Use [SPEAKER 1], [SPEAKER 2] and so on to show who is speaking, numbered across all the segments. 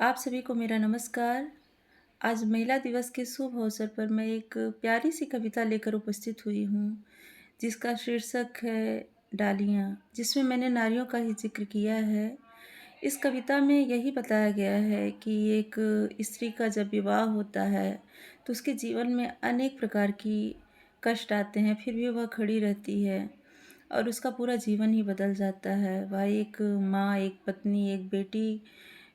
[SPEAKER 1] आप सभी को मेरा नमस्कार। आज महिला दिवस के शुभ अवसर पर मैं एक प्यारी सी कविता लेकर उपस्थित हुई हूँ, जिसका शीर्षक है डालियाँ, जिसमें मैंने नारियों का ही ज़िक्र किया है। इस कविता में यही बताया गया है कि एक स्त्री का जब विवाह होता है, तो उसके जीवन में अनेक प्रकार की कष्ट आते हैं, फिर भी वह खड़ी रहती है और उसका पूरा जीवन ही बदल जाता है। वह एक माँ, एक पत्नी, एक बेटी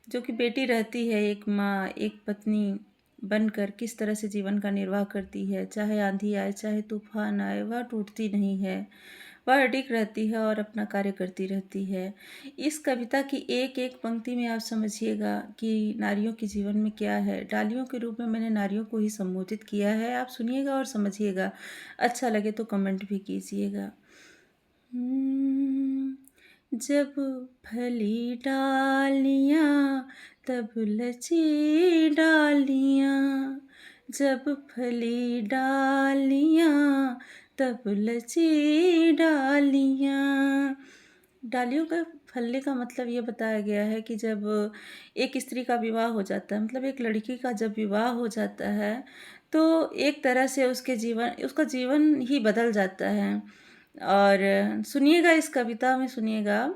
[SPEAKER 1] जो कि बेटी रहती है, एक माँ, एक पत्नी बनकर किस तरह से जीवन का निर्वाह करती है। चाहे आंधी आए, चाहे तूफान आए, वह टूटती नहीं है। वह अडिग रहती है और अपना कार्य करती रहती है। इस कविता की एक-एक पंक्ति में आप समझिएगा कि नारियों के जीवन में क्या है। डालियों के रूप में मैंने नारियों को ही संबोधित किया है। आप सुनिएगा और समझिएगा। अच्छा लगे तो कमेंट भी कीजिएगा। जब फली डालियाँ तब लची डालियाँ, जब फली डालियाँ तब लची डालियाँ। डालियों का फलने का मतलब ये बताया गया है कि जब एक स्त्री का विवाह हो जाता है, मतलब एक लड़की का जब विवाह हो जाता है, तो एक तरह से उसका जीवन ही बदल जाता है। और सुनिएगा, इस कविता में सुनिएगा।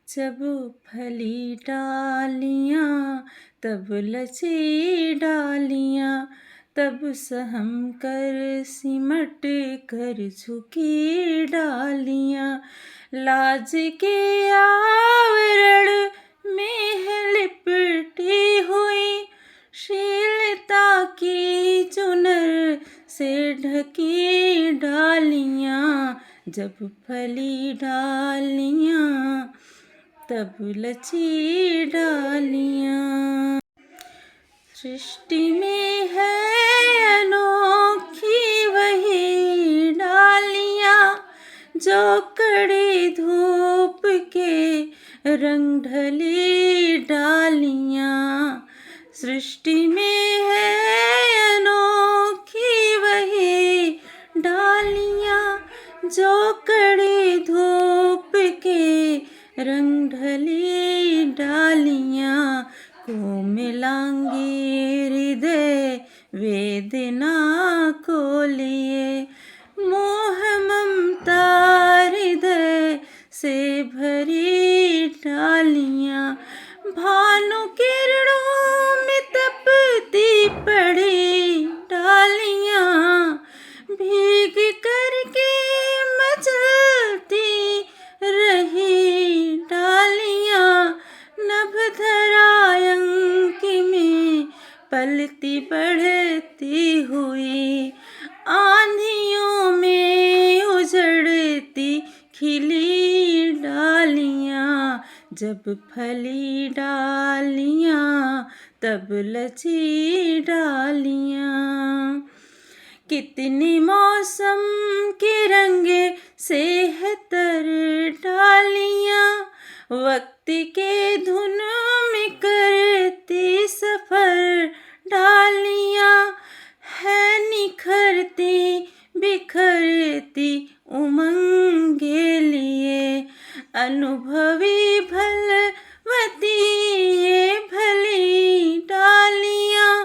[SPEAKER 1] जब फली डालियाँ तब लची डालियाँ, तब सहम कर सिमट कर झुकी डालियाँ, लाज के आवरण में है लिपटी हुई, शीलता की चुनर से ढकी डालियाँ, जब फली डालियाँ तब लची डालियाँ। सृष्टि में है अनोखी वही डालियाँ, जो कड़ी धूप के रंग ढली डालियाँ। सृष्टि में है अनोखी वही डालियाँ, जो कड़ी धूप के रंग ढली डालियाँ, को मिलांगी हृदय वेदना को लिए, मोह ममता हृदय से भरी डालियाँ, भानु किरणों में तपती पड़ी डालियाँ, भीग करके मचलती रही डालियाँ, नभ धरा अंक में पलती बढ़ती हुई, आंधियों में उजड़ती खिली डालियाँ, जब फली डालियाँ तब लची डालियाँ। कितनी मौसम के रंगे से है तर डालियाँ, वक्त के धुन में करती सफर डालियाँ, है निखरती बिखरती उमंगे लिए, अनुभवी भलवती ये भली डालियाँ,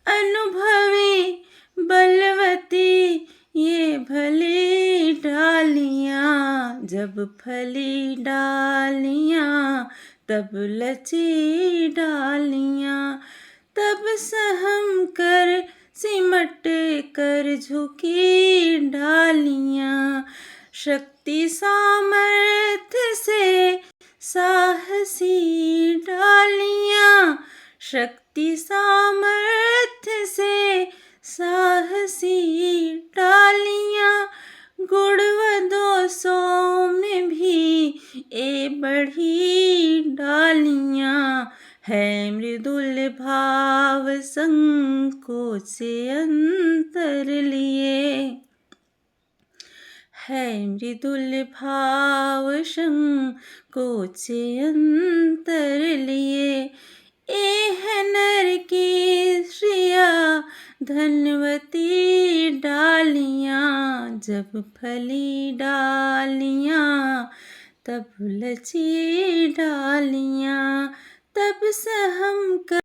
[SPEAKER 1] अनुभवी बलवती ये भली डालियाँ, जब फली डालियाँ तब लची डालियाँ, तब सहम कर सिमट कर झुकी डालियाँ, शक्ति सामर्थ्य से साहसी डालियाँ, शक्ति सामर्थ्य से साहसी डालियाँ, गुण व दोषों में भी ए बढ़ी डालियाँ, है मृदुल भाव संकोच से अंतर लिए, है मृदुल भाव संकोच से अंतर लिए, ए है नर की श्रिया धनवती डालियाँ, जब फली डालियाँ तब लची डालियाँ, तब सहम